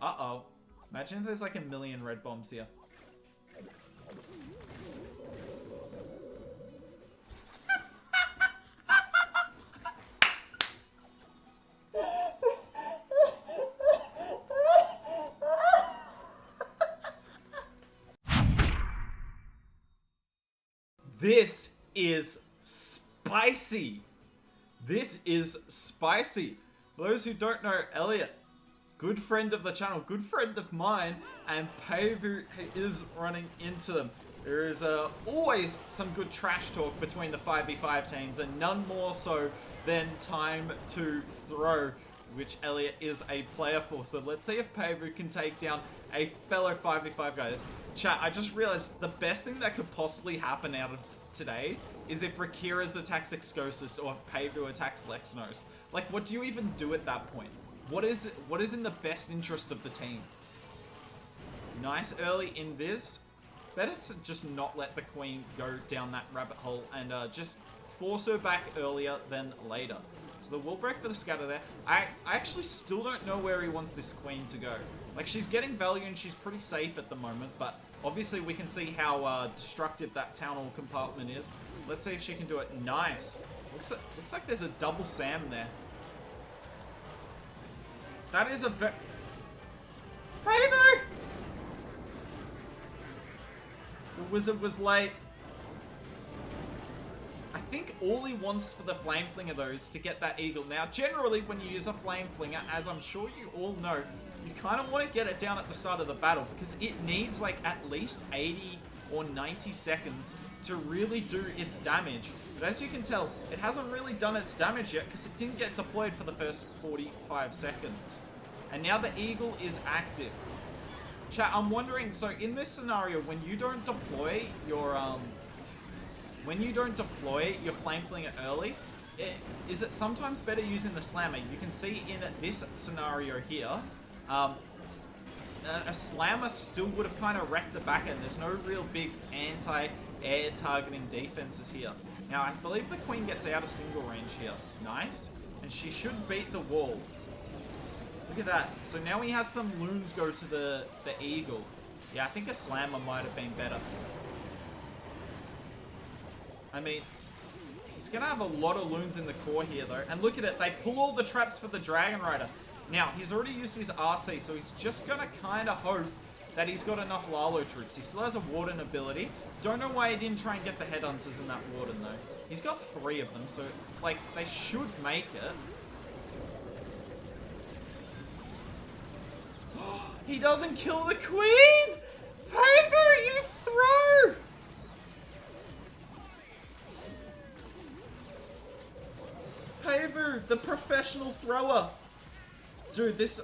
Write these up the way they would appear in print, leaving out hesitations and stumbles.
Uh-oh. Imagine if there's like a million red bombs here. This is spicy. This is spicy. For those who don't know, Elliot, good friend of the channel, good friend of mine, and Pavu is running into them. There is always some good trash talk between the 5v5 teams, and none more so than Time to Throw, which Elliot is a player for. So let's see if Pavu can take down a fellow 5v5 guy. Chat, I just realized the best thing that could possibly happen out of today is if Rakira's attacks Excosis or if Pavu attacks LEXNOS. Like, what do you even do at that point? What is in the best interest of the team? Nice early invis. Better to just not let the queen go down that rabbit hole and just force her back earlier than later. So the wall break for the scatter there. I actually still don't know where he wants this queen to go. Like, she's getting value and she's pretty safe at the moment, but obviously we can see how destructive that town hall compartment is. Let's see if she can do it. Nice. Looks like there's a double Sam there. That is a Pavu! The wizard was late. I think all he wants for the Flame Flinger though is to get that eagle. Now, generally when you use a Flame Flinger, as I'm sure you all know, you kind of want to get it down at the start of the battle because it needs like at least 80 or 90 seconds to really do its damage. But as you can tell, it hasn't really done its damage yet because it didn't get deployed for the first 45 seconds. And now the eagle is active. Chat, I'm wondering, so in this scenario, when you don't deploy your Flame Flinger early, is it sometimes better using the Slammer? You can see in this scenario here, a Slammer still would have kind of wrecked the back end. There's no real big anti-air targeting defenses here. Now, I believe the queen gets out of single range here. Nice. And she should beat the wall. Look at that. So now he has some loons go to the eagle. Yeah, I think a Slammer might have been better. I mean, he's going to have a lot of loons in the core here, though. And look at it. They pull all the traps for the Dragon Rider. Now, he's already used his RC, so he's just going to kind of hope that he's got enough Lalo troops. He still has a Warden ability. Don't know why he didn't try and get the Headhunters in that Warden, though. He's got 3 of them, so, like, they should make it. He doesn't kill the queen! Pavu, you throw! Pavu, the professional thrower. Dude, this...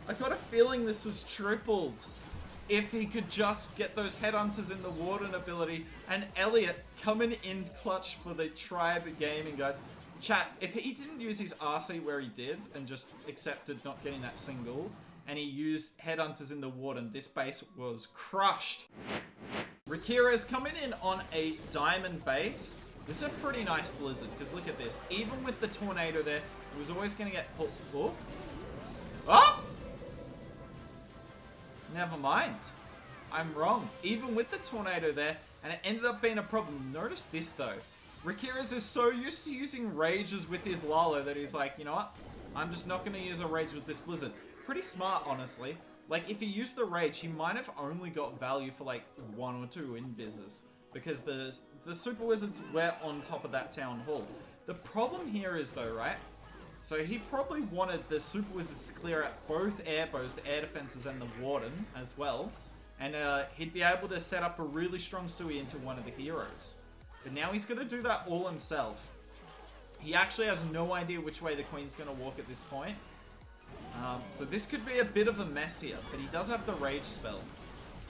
I got a feeling this was tripled. If he could just get those Headhunters in the Warden ability. And Elliot coming in clutch for the Tribe Gaming, guys. Chat, if he didn't use his RC where he did and just accepted not getting that single, and he used Headhunters in the Warden, this base was crushed. Rakira is coming in on a diamond base. This is a pretty nice blizzard, because look at this. Even with the tornado there, it was always going to get... Oh! Oh! Never mind. I'm wrong. Even with the tornado there, and it ended up being a problem. Notice this, though. Rakira's is so used to using rages with his Lalo that he's like, you know what? I'm just not going to use a rage with this blizzard. Pretty smart, honestly. Like, if he used the rage, he might have only got value for, like, 1 or 2 in business. Because the Super Wizards were on top of that Town Hall. The problem here is, though, right? So he probably wanted the Super Wizards to clear out both air bows, the air defenses, and the Warden as well. And he'd be able to set up a really strong Sui into one of the heroes. But now he's going to do that all himself. He actually has no idea which way the Queen's going to walk at this point. So this could be a bit of a mess here, but he does have the Rage spell.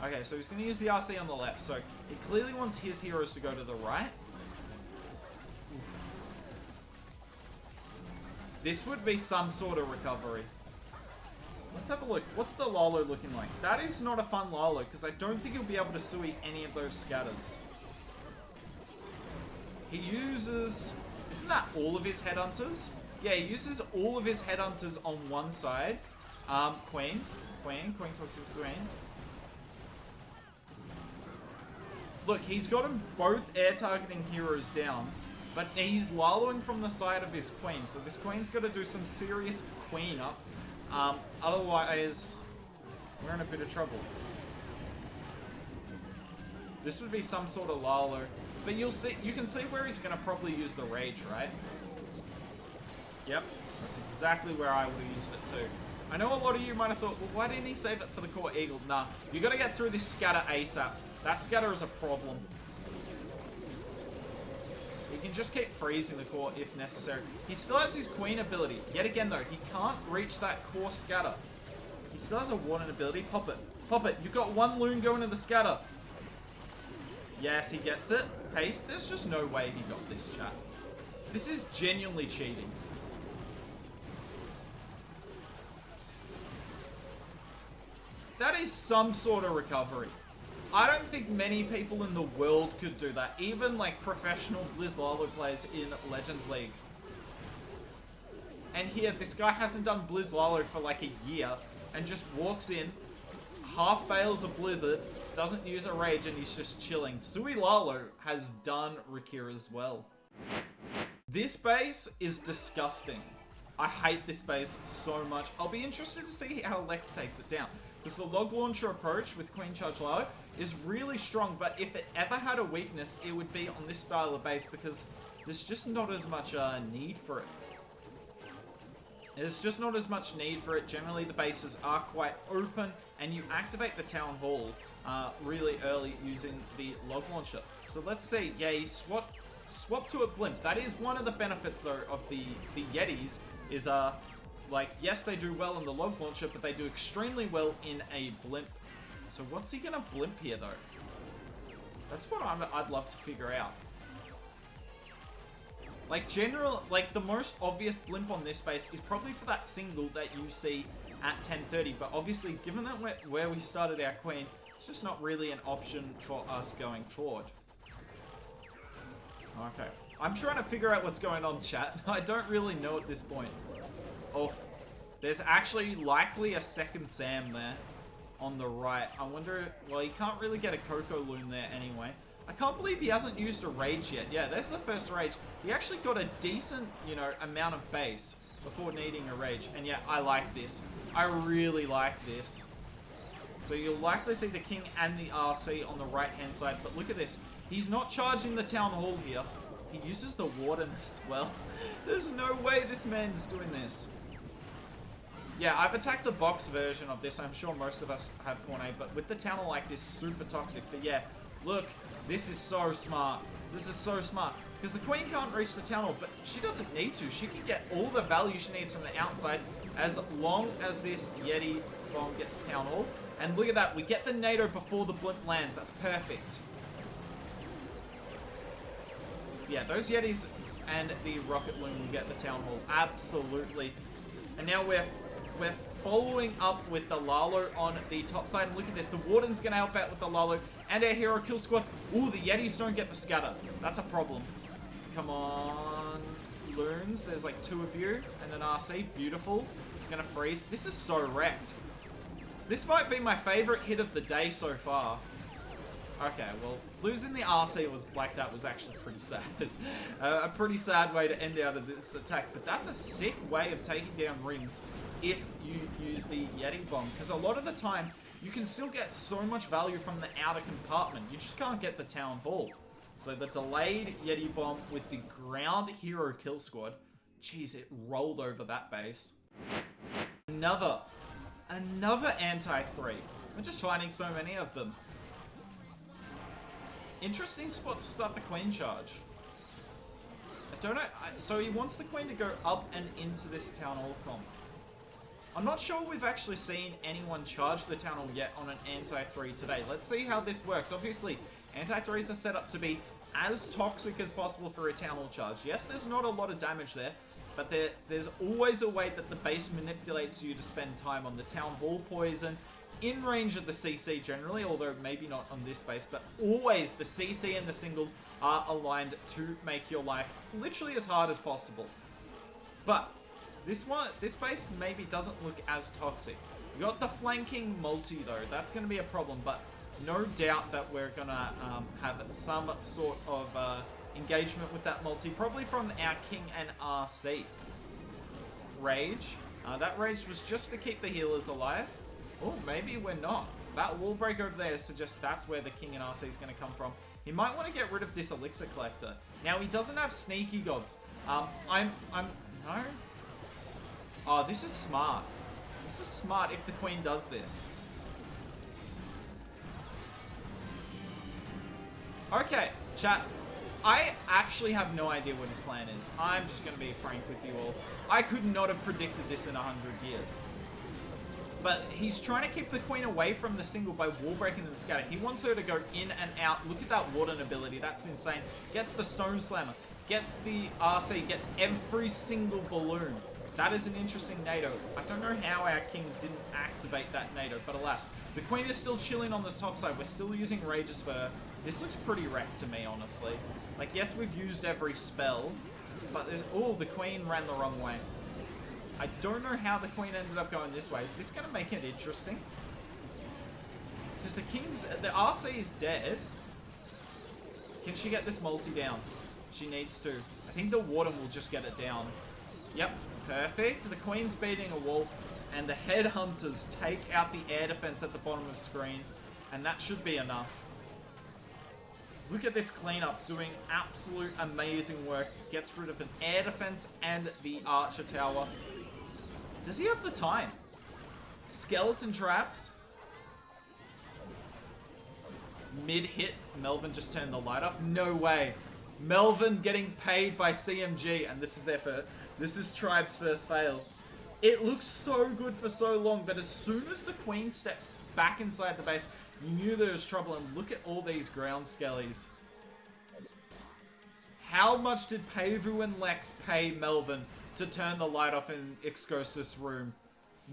Okay, so he's going to use the RC on the left. So he clearly wants his heroes to go to the right. This would be some sort of recovery. Let's have a look. What's the Lalo looking like? That is not a fun Lalo, because I don't think he'll be able to Sui any of those scatters. He uses... Isn't that all of his Headhunters? Yeah, he uses all of his Headhunters on one side Queen. Queen. Look, he's got them both air targeting heroes down, but he's Laloing from the side of his queen, so this queen's got to do some serious queen up. Otherwise, we're in a bit of trouble. This would be some sort of Lalo, but you can see where he's going to probably use the rage, right? Yep, that's exactly where I would have used it too. I know a lot of you might have thought, well, why didn't he save it for the core eagle? Nah, you got to get through this scatter ASAP. That scatter is a problem. He can just keep freezing the core if necessary. He still has his queen ability. Yet again though, he can't reach that core scatter. He still has a warden ability. Pop it. Pop it. You've got one loon going to the scatter. Yes, he gets it. Haste. There's just no way he got this, chat. This is genuinely cheating. That is some sort of recovery. I don't think many people in the world could do that. Even like professional Blizz Lalo players in Legends League. And here, this guy hasn't done Blizz Lalo for like a year and just walks in, half fails a blizzard, doesn't use a rage, and he's just chilling. Sui Lalo has done Rakir as well. This base is disgusting. I hate this base so much. I'll be interested to see how Lex takes it down. Because the log launcher approach with Queen Charge Lalo is really strong, but if it ever had a weakness, it would be on this style of base because there's just not as much need for it. There's just not as much need for it. Generally, the bases are quite open, and you activate the Town Hall really early using the log launcher. So let's see. Yeah, he swap to a blimp. That is one of the benefits, though, of the Yetis is like, yes, they do well in the log launcher, but they do extremely well in a blimp. So what's he gonna blimp here, though? That's what I'd love to figure out. Like, the most obvious blimp on this base is probably for that single that you see at 10:30. But obviously, given that where we started our queen, it's just not really an option for us going forward. Okay. I'm trying to figure out what's going on, chat. I don't really know at this point. Oh, there's actually likely a second Sam there on the right. I wonder, well, he can't really get a Coco Loon there anyway. I can't believe he hasn't used a rage yet. Yeah, there's the first rage. He actually got a decent, amount of base before needing a rage. And yeah, I like this. I really like this. So you'll likely see the King and the RC on the right-hand side. But look at this. He's not charging the Town Hall here. He uses the Warden as well. There's no way this man's doing this. Yeah, I've attacked the box version of this. I'm sure most of us have Cornet, but with the Town Hall like this, super toxic. But yeah, look, this is so smart. This is so smart. Because the Queen can't reach the Town Hall, but she doesn't need to. She can get all the value she needs from the outside as long as this Yeti bomb gets Town Hall. And look at that, we get the NATO before the blimp lands. That's perfect. Yeah, those Yetis and the Rocket Loon will get the Town Hall. Absolutely. And now we're following up with the Lalo on the top side. And look at this. The Warden's going to help out with the Lalo and our Hero Kill Squad. Ooh, the Yetis don't get the scatter. That's a problem. Come on, Loons. There's like 2 of you. And an RC. Beautiful. He's going to freeze. This is so wrecked. This might be my favorite hit of the day so far. Okay, well, losing the RC was actually pretty sad. A pretty sad way to end out of this attack, but that's a sick way of taking down rings if you use the Yeti bomb, because a lot of the time, you can still get so much value from the outer compartment. You just can't get the Town Hall. So the delayed Yeti bomb with the ground Hero Kill Squad, jeez, it rolled over that base. Another anti-3. We're just finding so many of them. Interesting spot to start the Queen charge. I don't know. So he wants the Queen to go up and into this Town Hall comp. I'm not sure we've actually seen anyone charge the Town Hall yet on an anti-3 today. Let's see how this works. Obviously, anti-3s are set up to be as toxic as possible for a Town Hall charge. Yes, there's not a lot of damage there, but there's always a way that the base manipulates you to spend time on the Town Hall poison, in range of the CC generally, although maybe not on this base, but always the CC and the single are aligned to make your life literally as hard as possible. But This base maybe doesn't look as toxic. We got the flanking multi though. That's going to be a problem, but no doubt that we're going to have some sort of engagement with that multi, probably from our King and RC. Rage. That rage was just to keep the healers alive. Oh, maybe we're not. That wall break over there suggests that's where the King and RC is going to come from. He might want to get rid of this elixir collector. Now he doesn't have sneaky gobs. No. Oh, this is smart. This is smart if the queen does this. Okay, chat. I actually have no idea what his plan is. I'm just going to be frank with you all. I could not have predicted this in 100 years. But he's trying to keep the queen away from the single by wall breaking the scatter. He wants her to go in and out. Look at that warden ability. That's insane. Gets the stone slammer. Gets the RC. Gets every single balloon. That is an interesting NATO. I don't know how our king didn't activate that NATO, but alas. The queen is still chilling on the top side. We're still using rages for her. This looks pretty wrecked to me, honestly. Like, yes, we've used every spell, but there's... Oh, the queen ran the wrong way. I don't know how the queen ended up going this way. Is this going to make it interesting? Because the RC is dead. Can she get this multi down? She needs to. I think the warden will just get it down. Yep, perfect. The queen's beating a wall, and the headhunters take out the air defense at the bottom of the screen, and that should be enough. Look at this cleanup doing absolute amazing work. Gets rid of an air defense and the archer tower. Does he have the time? Skeleton traps. Mid-hit, Melvin just turned the light off. No way. Melvin getting paid by CMG, and this is Tribe's first fail. It looked so good for so long, but as soon as the queen stepped back inside the base, you knew there was trouble, and look at all these ground skellies. How much did Pavu and Lex pay Melvin to turn the light off in Excosis' room?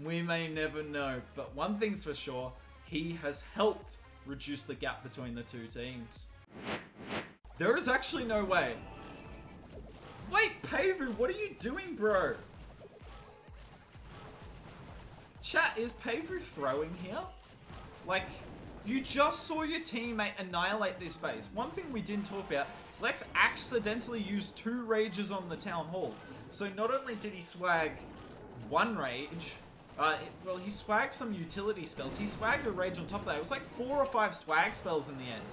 We may never know, but one thing's for sure, he has helped reduce the gap between the two teams. There is actually no way. Wait, Pavu, what are you doing, bro? Chat, is Pavu throwing here? Like, you just saw your teammate annihilate this base. One thing we didn't talk about is Lex accidentally used 2 rages on the town hall. So not only did he swag 1 rage, well, he swagged some utility spells. He swagged a rage on top of that. It was like 4 or 5 swag spells in the end.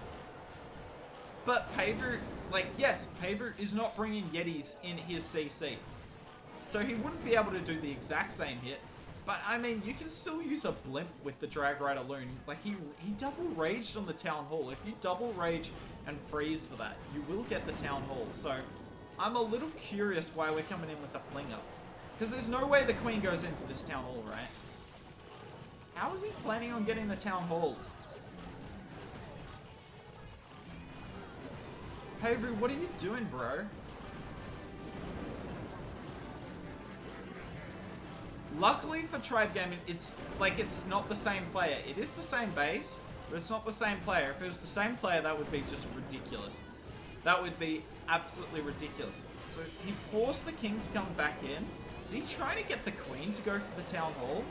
But Pavu, like, yes, Pavu is not bringing Yetis in his CC. So he wouldn't be able to do the exact same hit. But, I mean, you can still use a blimp with the Drag Rider Loon. Like, he double raged on the Town Hall. If you double rage and freeze for that, you will get the Town Hall. So, I'm a little curious why we're coming in with the fling up. Because there's no way the Queen goes in for this Town Hall, right? How is he planning on getting the Town Hall? Hey, Roo, what are you doing, bro? Luckily for Tribe Gaming, it's not the same player. It is the same base, but it's not the same player. If it was the same player, that would be just ridiculous. That would be absolutely ridiculous. So he forced the king to come back in. Is he trying to get the queen to go for the town hall?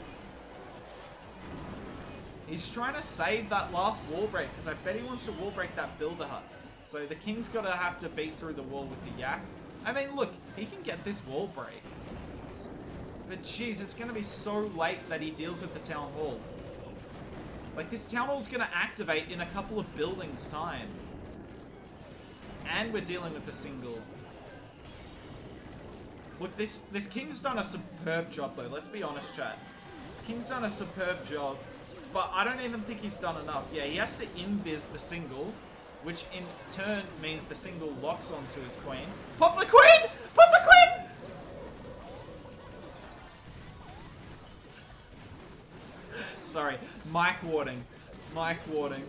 He's trying to save that last wall break, because I bet he wants to wall break that builder hut. So the king's got to have to beat through the wall with the yak. I mean, look, he can get this wall break. But jeez, it's going to be so late that he deals with the town hall. Like, this town hall's going to activate in a couple of buildings' time. And we're dealing with the single. Look, this king's done a superb job, though. Let's be honest, chat. This king's done a superb job. But I don't even think he's done enough. Yeah, he has to invis the single, which in turn means the single locks onto his queen. Pop the queen! Pop the queen! Sorry, mic warding. Mic warding.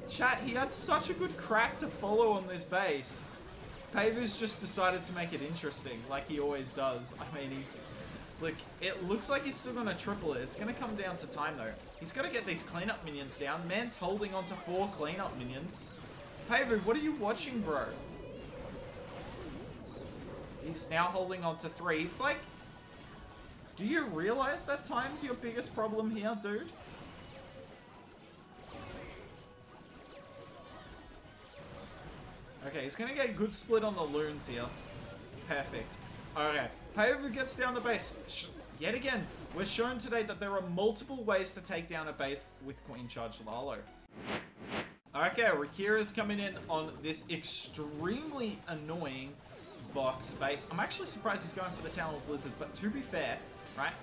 Chat, he had such a good crack to follow on this base. Pavu's just decided to make it interesting, like he always does. I mean, he's... Look, it looks like he's still going to triple it. It's going to come down to time, though. He's got to get these cleanup minions down. Man's holding on to 4 cleanup minions. Pavu, what are you watching, bro? He's now holding on to 3. It's like, Do you realize that time's your biggest problem here, dude? Okay, he's gonna get a good split on the loons here. Perfect. Okay, Payovu gets down the base. Yet again, we're shown today that there are multiple ways to take down a base with Queen Charge Lalo. Okay, Rakira's coming in on this extremely annoying box base. I'm actually surprised he's going for the Town Hall Blizzard, but to be fair, right,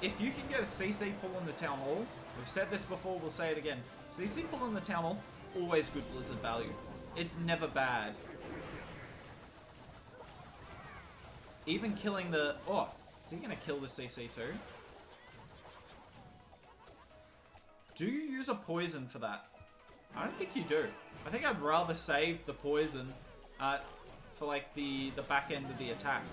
if you can get a CC pull in the Town Hall, we've said this before, we'll say it again, CC pull in the Town Hall, always good Blizzard value. It's never bad. Even killing the... Oh, is he going to kill the CC too? Do you use a poison for that? I don't think you do. I think I'd rather save the poison for like the back end of the attack.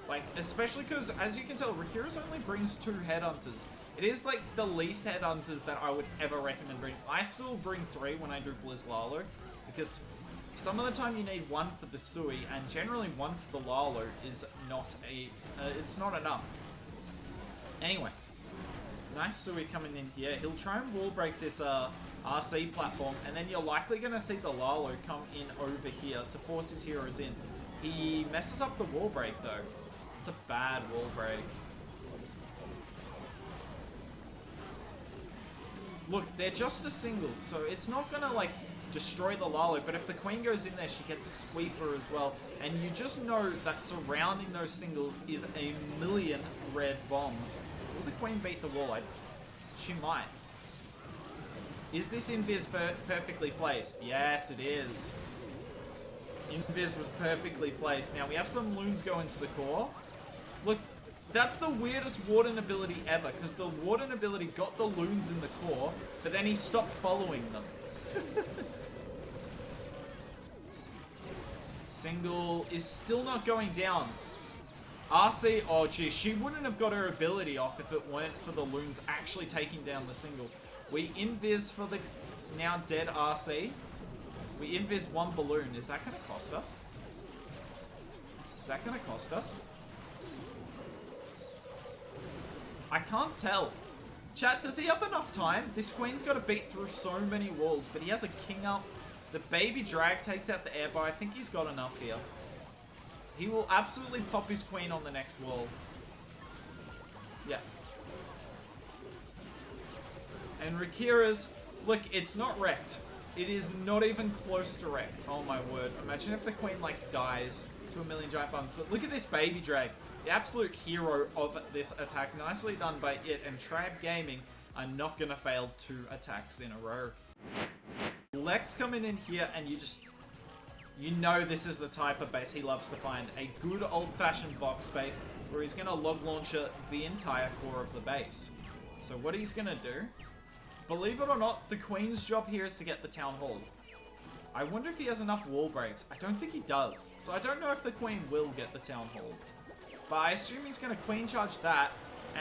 Like, especially because, as you can tell, Rakira's only brings 2 headhunters. It is like the least headhunters that I would ever recommend bring. I still bring 3 when I do Blizz Lalo, because some of the time you need 1 for the Sui, and generally 1 for the Lalo is not it's not enough. Anyway, nice Sui coming in here. He'll try and wall break this RC platform, and then you're likely going to see the Lalo come in over here to force his heroes in. He messes up the wall break though. It's a bad wall break. Look, they're just a single, so it's not going to like destroy the Lalo, but if the Queen goes in there, she gets a sweeper as well, and you just know that surrounding those singles is a million red bombs. Will the Queen beat the wall? She might. Is this invis perfectly placed? Yes, it is. Invis was perfectly placed. Now, we have some loons go into the core. Look, that's the weirdest Warden ability ever, because the Warden ability got the loons in the core, but then he stopped following them. Single is still not going down. RC, oh geez, she wouldn't have got her ability off if it weren't for the loons actually taking down the single. We invis for the now dead RC. We invis 1 balloon. Is that going to cost us? Is that going to cost us? I can't tell. Chat, does he have enough time? This Queen's got to beat through so many walls, but he has a king up. The baby drag takes out the air bar. I think he's got enough here. He will absolutely pop his Queen on the next wall. Yeah. And Rakira's, look, it's not wrecked. It is not even close to wrecked. Oh my word. Imagine if the Queen, like, dies to a million giant bombs. But look at this baby drag. The absolute hero of this attack. Nicely done by it. And Trab Gaming are not going to fail 2 attacks in a row. Lex coming in here, and you know this is the type of base he loves to find. A good old-fashioned box base where he's going to log launcher the entire core of the base. So what he's going to do... Believe it or not, the Queen's job here is to get the Town Hall. I wonder if he has enough wall breaks. I don't think he does. So I don't know if the Queen will get the Town Hall. But I assume he's going to Queen charge that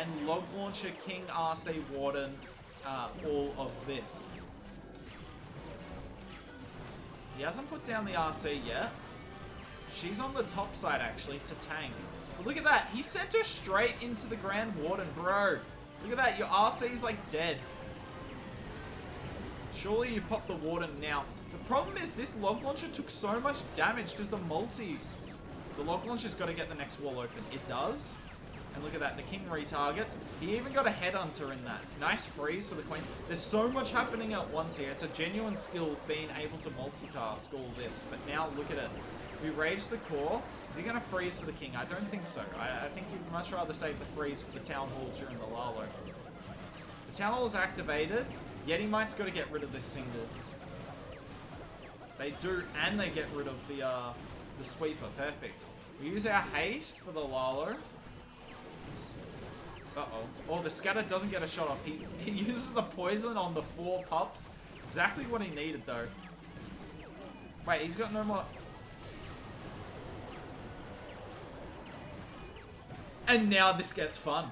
and log launcher King, RC, Warden, all of this. He hasn't put down the RC yet. She's on the top side actually to tank. But look at that. He sent her straight into the Grand Warden, bro. Look at that. Your RC's like dead. Surely you pop the Warden now. The problem is this log launcher took so much damage because the log launcher's got to get the next wall open. It does. And look at that. The King retargets. He even got a headhunter in that. Nice freeze for the Queen. There's so much happening at once here. It's a genuine skill being able to multitask all this. But now look at it. We rage the core. Is he going to freeze for the King? I don't think so. I think you'd much rather save the freeze for the Town Hall during the Lalo. The Town Hall is activated. Yeti Might's got to get rid of this single. They do, and they get rid of the sweeper. Perfect. We use our haste for the Lalo. Uh-oh. Oh, the scatter doesn't get a shot off. He uses the poison on the 4 pups. Exactly what he needed, though. Wait, he's got no more... And now this gets fun.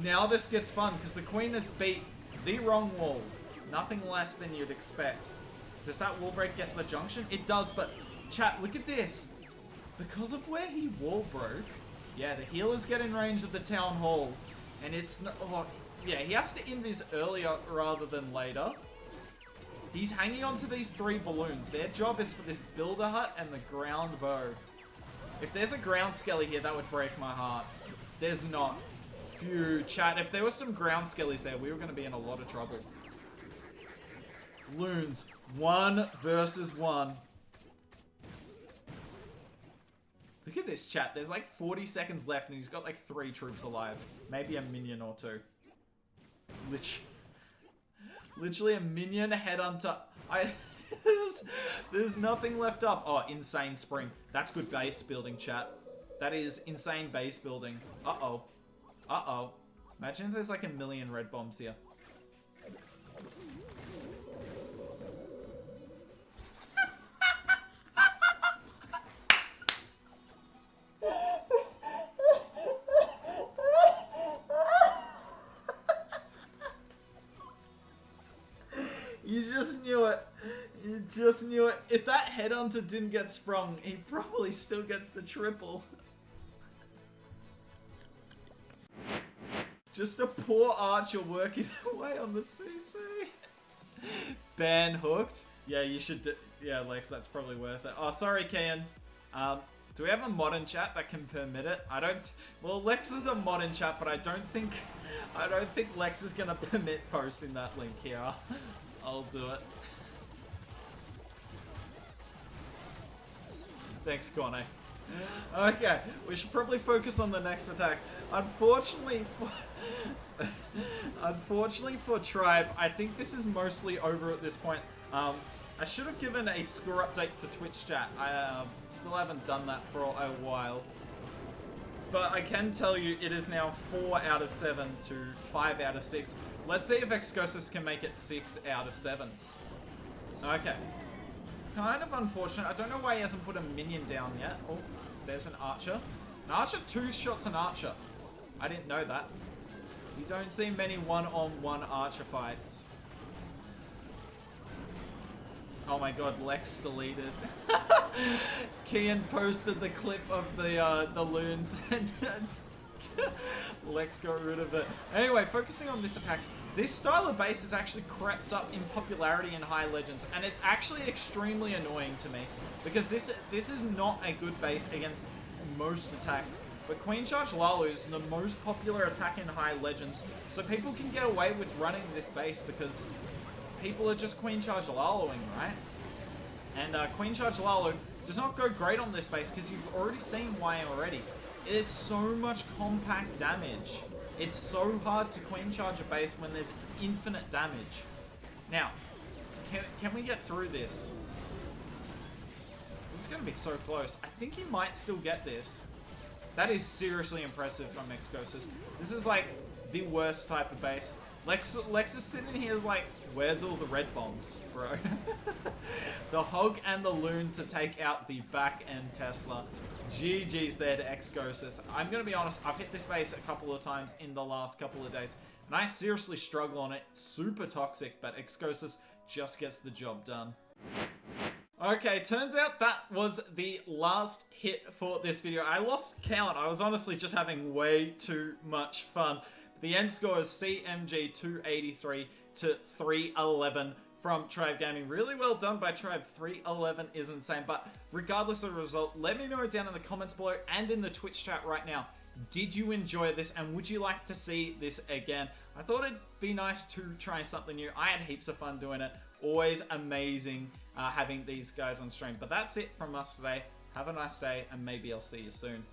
Now this gets fun, because the Queen has beat the wrong wall. Nothing less than you'd expect. Does that wall break get the junction? It does, but chat, look at this. Because of where he wall broke, Yeah, the healers get in range of the town hall. And it's not... Oh, yeah, he has to invis earlier rather than later. He's hanging on to these 3 balloons. Their job is for this builder hut and the ground bow. If there's a ground skelly here, that would break my heart. There's not. Phew, chat. If there was some ground skellies there, we were going to be in a lot of trouble. Loons. 1 versus 1. Look at this, chat. There's like 40 seconds left and he's got like 3 troops alive. Maybe a minion or 2. Literally a minion headhunter. There's nothing left up. Oh, insane spring. That's good base building, chat. That is insane base building. Uh-oh. Uh-oh. Imagine if there's like a million red bombs here. You just knew it. You just knew it. If that headhunter didn't get sprung, he probably still gets the triple. Just a poor archer working away on the CC. Ban hooked. Yeah, you should do... Yeah, Lex, that's probably worth it. Oh, sorry, Kian. Do we have a modern chat that can permit it? I don't... Well, Lex is a modern chat, but I don't think Lex is gonna permit posting that link here. I'll do it. Thanks, Corne. Okay, we should probably focus on the next attack. Unfortunately for Tribe, I think this is mostly over at this point. I should have given a score update to Twitch chat. I still haven't done that for a while. But I can tell you it is now 4 out of 7 to 5 out of 6. Let's see if Excosis can make it 6 out of 7. Okay. Kind of unfortunate. I don't know why he hasn't put a minion down yet. Oh, there's an archer. An archer 2 shots an archer. I didn't know that. You don't see many one-on-one archer fights. Oh my god, Lex deleted. Kian posted the clip of the loons and Lex got rid of it. Anyway, focusing on this attack. This style of base has actually crept up in popularity in High Legends, and it's actually extremely annoying to me because this is not a good base against most attacks. But Queen Charge Lalu is the most popular attack in High Legends, so people can get away with running this base because people are just Queen Charge Laluing, right? And Queen Charge Lalu does not go great on this base because you've already seen why already. It is so much compact damage. It's so hard to Queen Charge a base when there's infinite damage. Now, can we get through this? This is going to be so close. I think he might still get this. That is seriously impressive from Excosis. This is like the worst type of base. Lex is sitting here is like, where's all the red bombs, bro? The hog and the loon to take out the back end Tesla. GG's there to Excosis. I'm going to be honest, I've hit this base a couple of times in the last couple of days, and I seriously struggle on it. Super toxic, but Excosis just gets the job done. Okay, turns out that was the last hit for this video. I lost count. I was honestly just having way too much fun. The end score is CMG 283 to 311 from Tribe Gaming. Really well done by Tribe. 311 is insane. But regardless of the result, let me know down in the comments below and in the Twitch chat right now. Did you enjoy this and would you like to see this again? I thought it'd be nice to try something new. I had heaps of fun doing it. Always amazing having these guys on stream. But that's it from us today. Have a nice day and maybe I'll see you soon.